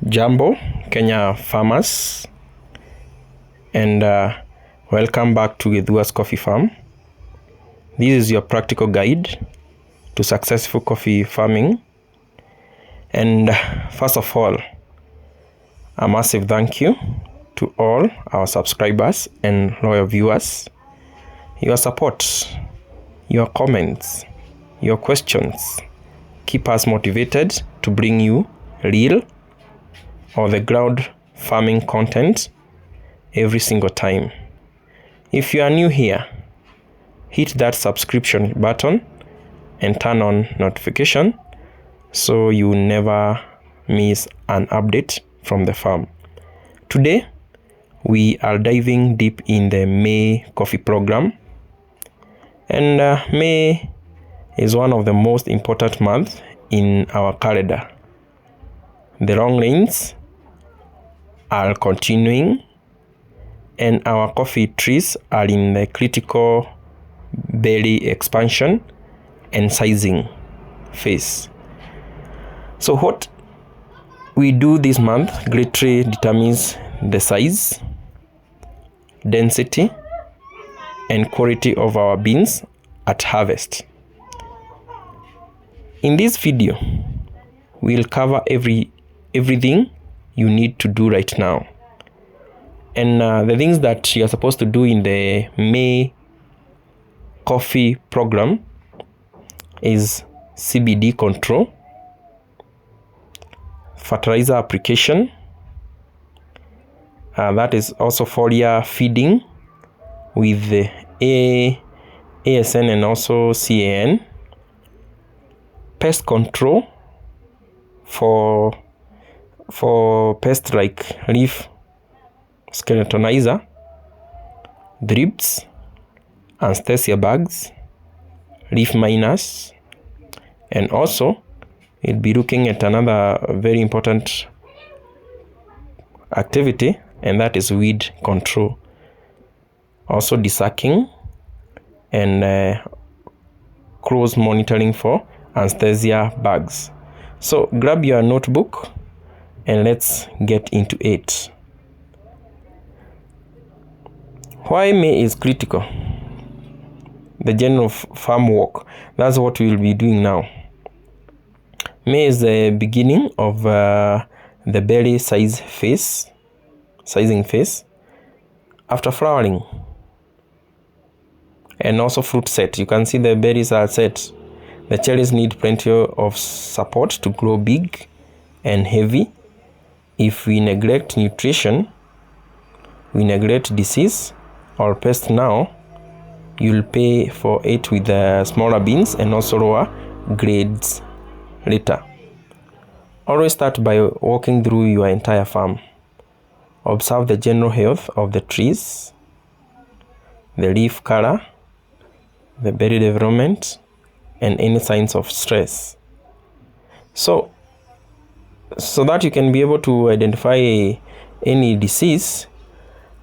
Jambo, Kenya farmers, and welcome back to Githua's Coffee Farm. This is your practical guide to successful coffee farming. And first of all, a massive thank you to all our subscribers and loyal viewers. Your support, your comments, your questions keep us motivated to bring you real or the ground farming content every single time. If you are new here, hit that subscription button and turn on notification so you never miss an update from the farm. Today, we are diving deep in the May coffee program. And May is one of the most important months in our calendar. The long rains are continuing and our coffee trees are in the critical berry expansion and sizing phase. So what we do this month greatly determines the size, density, and quality of our beans at harvest. In this video, we'll cover everything you need to do right now. And the things that you're supposed to do in the May coffee program is CBD control, fertilizer application, that is also foliar feeding with the ASN and also CAN, pest control for pests like leaf skeletonizer, thrips, anesthesia bugs, leaf miners, and also we'll be looking at another very important activity, and that is weed control. Also desicking and close monitoring for anesthesia bugs. So grab your notebook and let's get into it. Why May is critical? The general farm work. That's what we'll be doing now. May is the beginning of the berry sizing phase. After flowering and also fruit set, you can see the berries are set. The cherries need plenty of support to grow big and heavy. If we neglect nutrition, we neglect disease or pest now, you'll pay for it with the smaller beans and also lower grades later. Always start by walking through your entire farm. Observe the general health of the trees, the leaf color, the berry development, and any signs of stress. So that you can be able to identify any disease,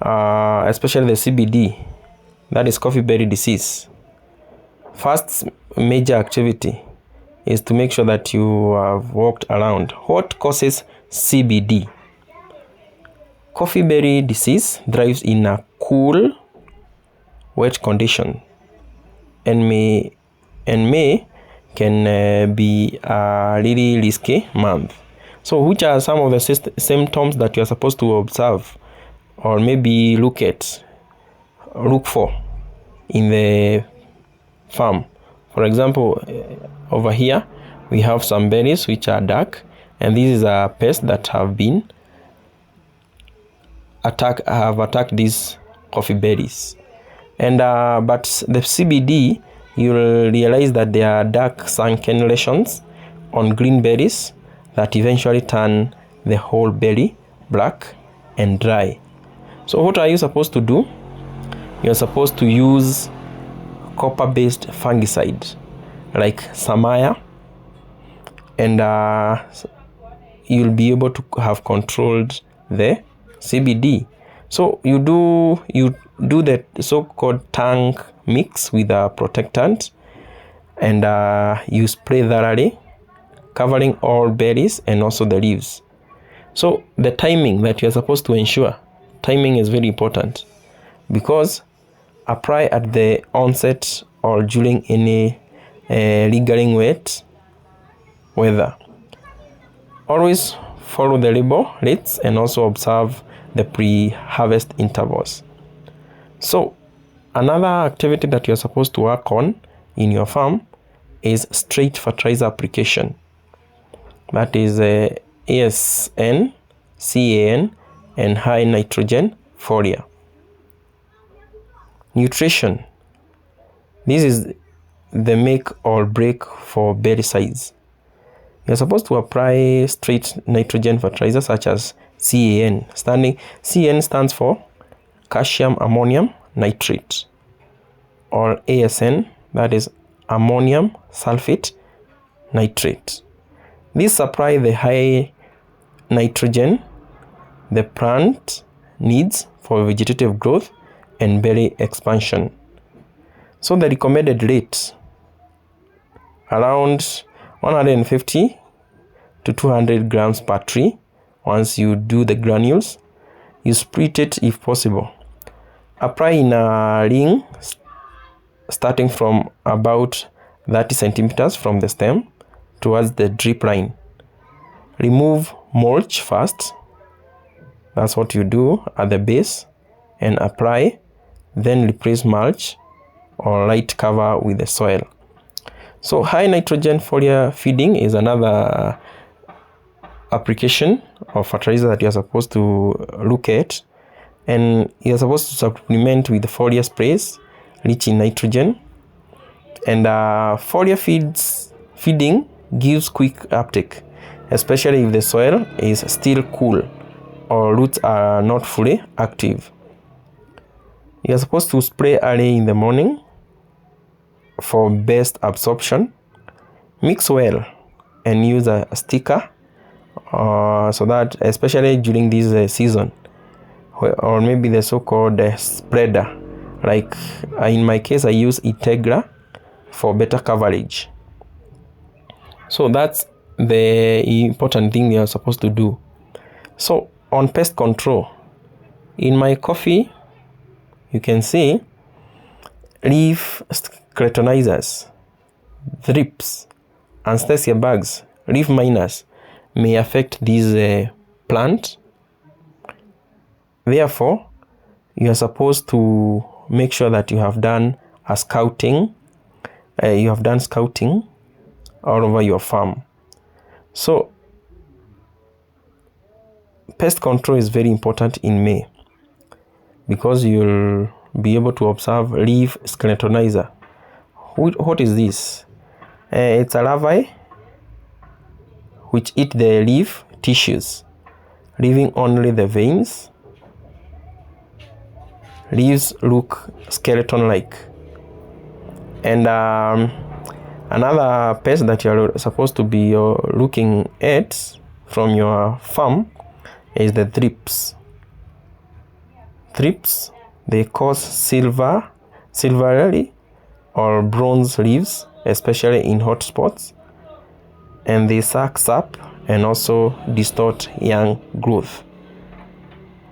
especially the CBD, that is coffee berry disease. First major activity is to make sure that you have walked around. What causes CBD? Coffee berry disease thrives in a cool, wet condition, and May can be a really risky month. So which are some of the symptoms that you are supposed to observe or maybe look for in the farm? For example, over here we have some berries which are dark, and this is a pest that have attacked these coffee berries. And but the CBD, you'll realize that there are dark sunken lesions on green berries that eventually turn the whole berry black and dry. So what are you supposed to do? You're supposed to use copper-based fungicide like Samaya, and you'll be able to have controlled the CBD. So you do the so-called tank mix with a protectant, and you spray thoroughly, covering all berries and also the leaves. So the timing that you're supposed to ensure, timing is very important, because apply at the onset or during any lingering wet weather. Always follow the label rates and also observe the pre-harvest intervals. So another activity that you're supposed to work on in your farm is straight fertilizer application. That is ASN, CAN, and high nitrogen foliar. Nutrition. This is the make or break for berry size. You're supposed to apply straight nitrogen fertilizer such as CAN. CAN stands for calcium ammonium nitrate, or ASN, that is ammonium sulfate nitrate. These supply the high nitrogen the plant needs for vegetative growth and berry expansion. So the recommended rate around 150 to 200 grams per tree. Once you do the granules, you split it if possible. Apply in a ring starting from about 30 centimeters from the stem towards the drip line. Remove mulch first. That's what you do at the base, and apply, then replace mulch or light cover with the soil. So high nitrogen foliar feeding is another application of fertilizer that you're supposed to look at, and you're supposed to supplement with foliar sprays rich in nitrogen. And foliar feeding gives quick uptake, especially if the soil is still cool or roots are not fully active. You're supposed to spray early in the morning for best absorption. Mix well and use a sticker so that, especially during this season, or maybe the so-called spreader, like in my case I use Integra for better coverage. So that's the important thing you're supposed to do. So on pest control, in my coffee you can see leaf skeletonizers, thrips, anesthesia bugs, leaf miners may affect this plant. Therefore, you are supposed to make sure that you have done scouting all over your farm. So pest control is very important in May, because you'll be able to observe leaf skeletonizer. What is this? It's a larvae which eat the leaf tissues, leaving only the veins. Leaves look skeleton-like. And another pest that you're supposed to be looking at from your farm is the thrips. Thrips, they cause silvery or bronze leaves, especially in hot spots, and they suck sap and also distort young growth.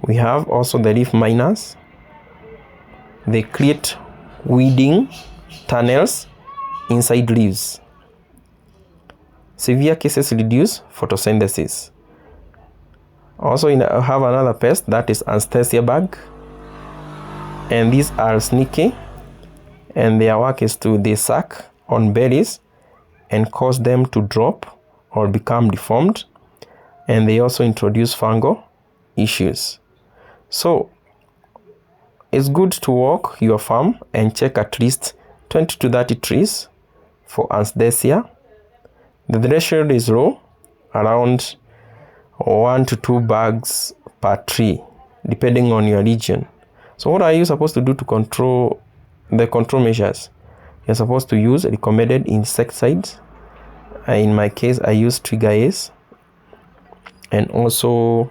We have also the leaf miners. They create weeding tunnels inside leaves. Severe cases reduce photosynthesis. Also, I have another pest, that is anesthesia bug, and these are sneaky, and their work is they suck on berries and cause them to drop or become deformed, and they also introduce fungal issues. So it's good to walk your farm and check at least 20 to 30 trees for anesthesia. The threshold is low, around 1 to 2 bugs per tree, depending on your region. So what are you supposed to do to control the control measures? You're supposed to use recommended insecticides. In my case, I use Trigger Ace and also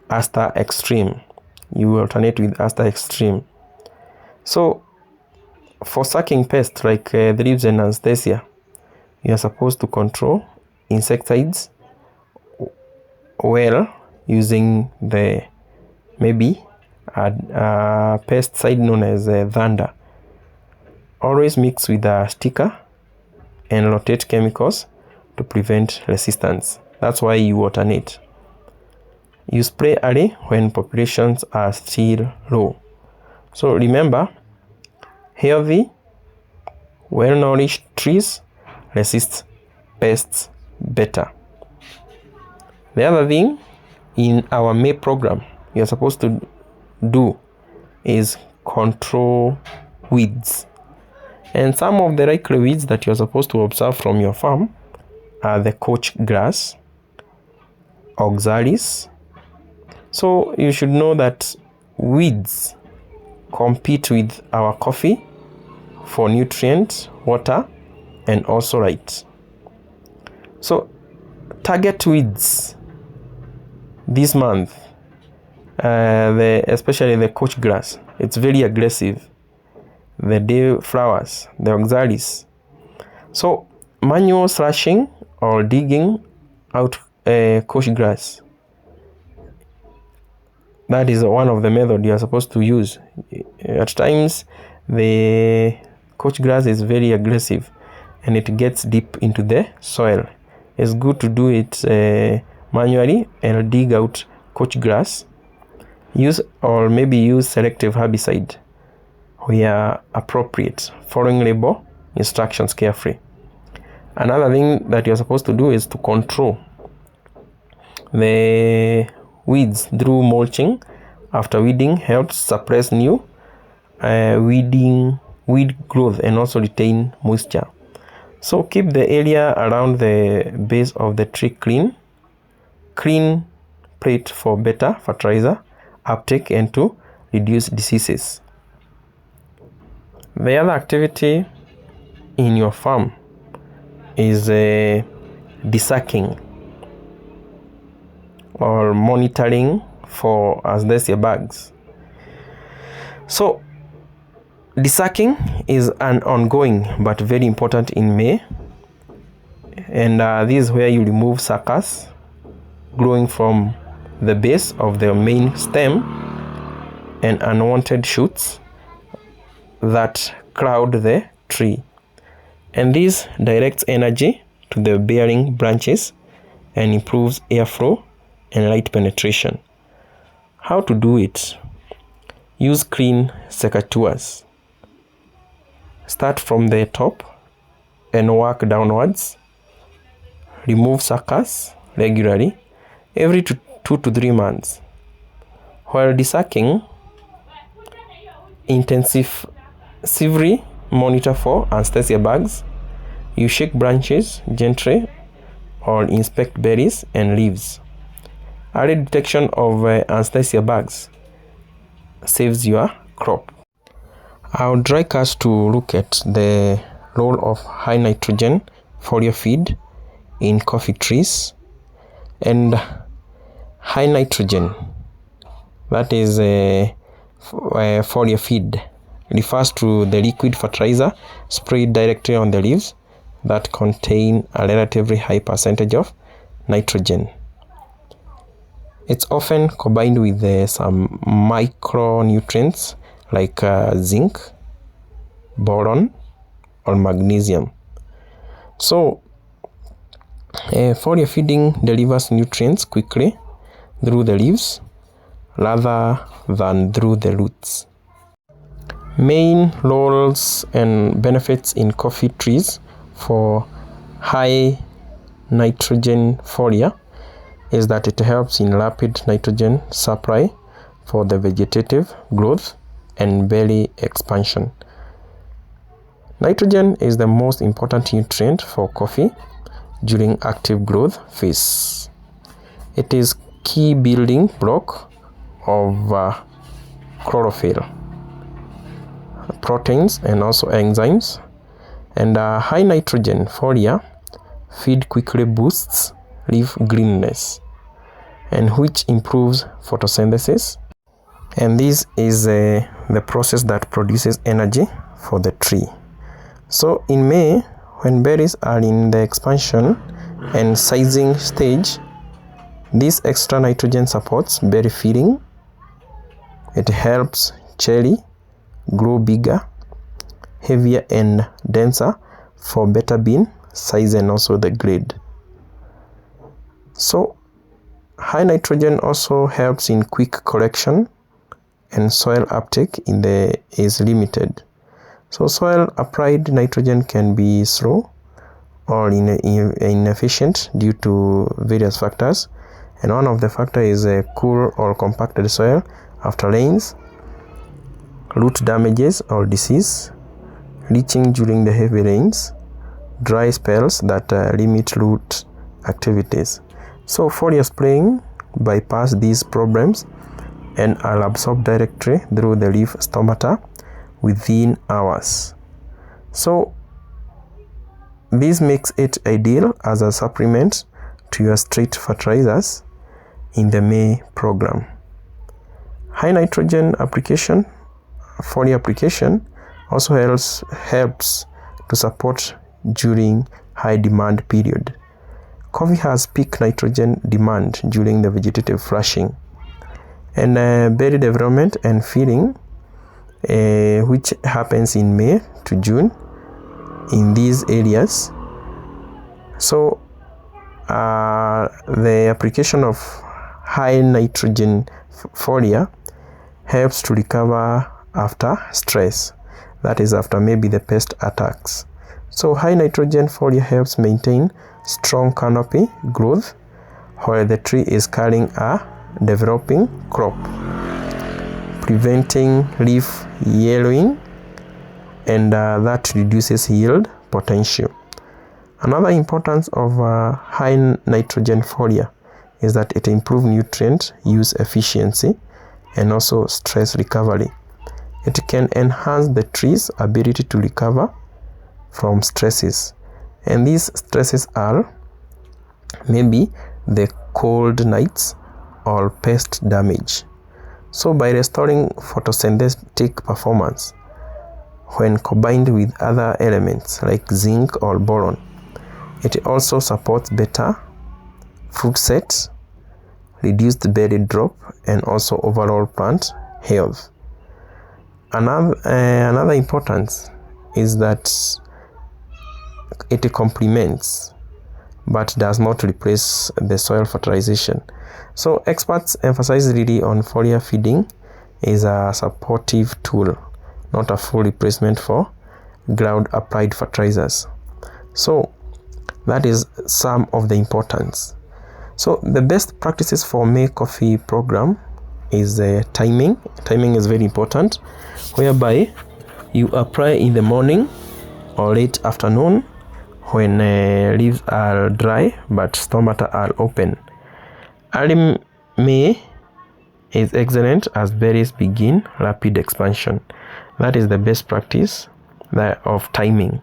Asta Extreme. You alternate with Asta Extreme. So for sucking pests like thrips and anesthesia, you are supposed to control insecticides well using the maybe a pesticide known as thunder. Always mix with a sticker and rotate chemicals to prevent resistance. That's why you alternate. You spray early when populations are still low. So remember, healthy, well-nourished trees resist pests better. The other thing in our May program you're supposed to do is control weeds. And some of the likely weeds that you're supposed to observe from your farm are the couch grass, oxalis. So you should know that weeds compete with our coffee for nutrients, water, and also light. So target weeds this month, especially the couch grass. It's very aggressive. The day flowers, the oxalis. So manual slashing or digging out couch grass. That is one of the methods you are supposed to use. At times, the couch grass is very aggressive and it gets deep into the soil. It's good to do it manually and dig out couch grass. Use selective herbicide where appropriate, following label instructions carefully. Another thing that you're supposed to do is to control the weeds through mulching. After weeding helps suppress new weed growth and also retain moisture. So keep the area around the base of the tree clean plate for better fertilizer uptake and to reduce diseases. The other activity in your farm is desicking or monitoring for asbestos bugs. So desicking is an ongoing but very important in May, and this is where you remove suckers growing from the base of the main stem and unwanted shoots that crowd the tree, and this directs energy to the bearing branches and improves airflow and light penetration. How to do it? Use clean secateurs. Start from the top and work downwards. Remove suckers regularly every 2 to 3 months. While desicking, intensively monitor for anesthesia bugs. You shake branches gently or inspect berries and leaves. Early detection of anesthesia bugs saves your crop. I would like us to look at the role of high nitrogen foliar feed in coffee trees. And high nitrogen, that is foliar feed, refers to the liquid fertilizer sprayed directly on the leaves that contain a relatively high percentage of nitrogen. It's often combined with some micronutrients like zinc, boron, or magnesium. So foliar feeding delivers nutrients quickly through the leaves rather than through the roots. Main roles and benefits in coffee trees for high nitrogen foliar is that it helps in rapid nitrogen supply for the vegetative growth and berry expansion. Nitrogen is the most important nutrient for coffee during active growth phase. It is key building block of chlorophyll, proteins, and also enzymes. And high nitrogen foliar feed quickly boosts leaf greenness, and which improves photosynthesis. And this is the process that produces energy for the tree. So in May, when berries are in the expansion and sizing stage, This extra nitrogen supports berry feeding. It helps cherry grow bigger, heavier and denser for better bean size and also the grade. So high nitrogen also helps in quick correction, and soil uptake is limited. So soil applied nitrogen can be slow or inefficient due to various factors, and one of the factors is a cool or compacted soil after rains, root damages or disease, leaching during the heavy rains, dry spells that limit root activities. So foliar spraying bypass these problems and are absorbed directly through the leaf stomata within hours. So this makes it ideal as a supplement to your straight fertilizers in the May program. High nitrogen application, foliar application also helps to support during high demand period. Coffee has peak nitrogen demand during the vegetative flushing, and berry development and feeding, which happens in May to June in these areas. So the application of high nitrogen foliar helps to recover after stress, that is after maybe the pest attacks. So high nitrogen foliar helps maintain strong canopy growth while the tree is carrying a developing crop, preventing leaf yellowing, and that reduces yield potential. Another importance of high nitrogen foliar is that it improves nutrient use efficiency and also stress recovery. It can enhance the tree's ability to recover from stresses, and these stresses are maybe the cold nights or pest damage. So by restoring photosynthetic performance when combined with other elements like zinc or boron, it also supports better fruit set, reduced berry drop, and also overall plant health. Another importance is that it complements but does not replace the soil fertilization. So experts emphasize really on foliar feeding is a supportive tool, not a full replacement for ground applied fertilizers. So that is some of the importance. So the best practices for May coffee program is timing. Timing is very important, whereby you apply in the morning or late afternoon when leaves are dry but stomata are open. Early May is excellent as berries begin rapid expansion. That is the best practice of timing.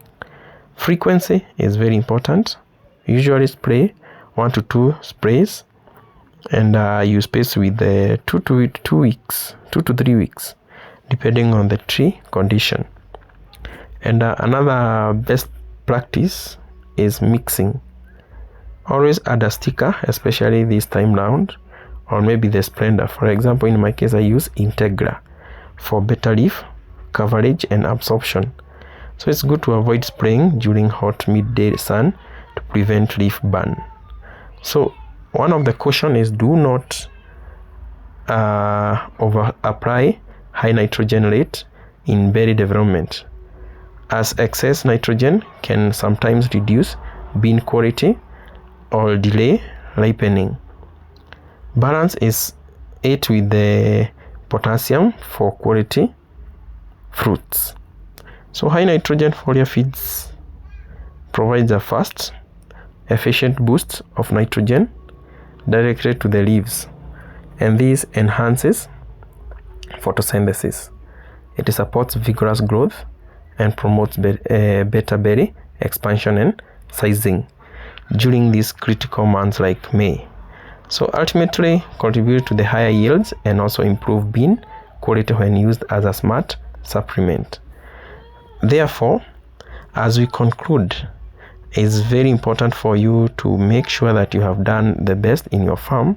Frequency is very important. Usually spray 1 to 2 sprays, and you space with 2 to 3 weeks depending on the tree condition. And another best practice is mixing. Always add a sticker, especially this time round, or maybe the Splendor. For example, in my case I use Integra for better leaf coverage and absorption. So it's good to avoid spraying during hot midday sun to prevent leaf burn. So one of the caution is do not over apply high nitrogen rate in berry development, as excess nitrogen can sometimes reduce bean quality or delay ripening. Balance is 8 with the potassium for quality fruits. So high nitrogen foliar feeds provides a fast, efficient boost of nitrogen directly to the leaves, and this enhances photosynthesis. It supports vigorous growth and promotes better berry expansion and sizing during these critical months like May. So ultimately contribute to the higher yields and also improve bean quality when used as a smart supplement. Therefore, as we conclude It's very important for you to make sure that you have done the best in your farm,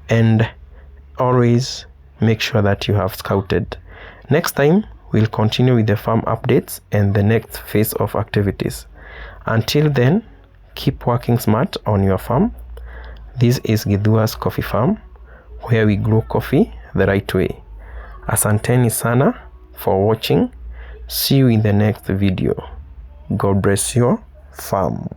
and always make sure that you have scouted. Next time, we'll continue with the farm updates and the next phase of activities. Until then, keep working smart on your farm. This is Githua's Coffee Farm, where we grow coffee the right way. Asanteni sana for watching. See you in the next video. God bless your farm.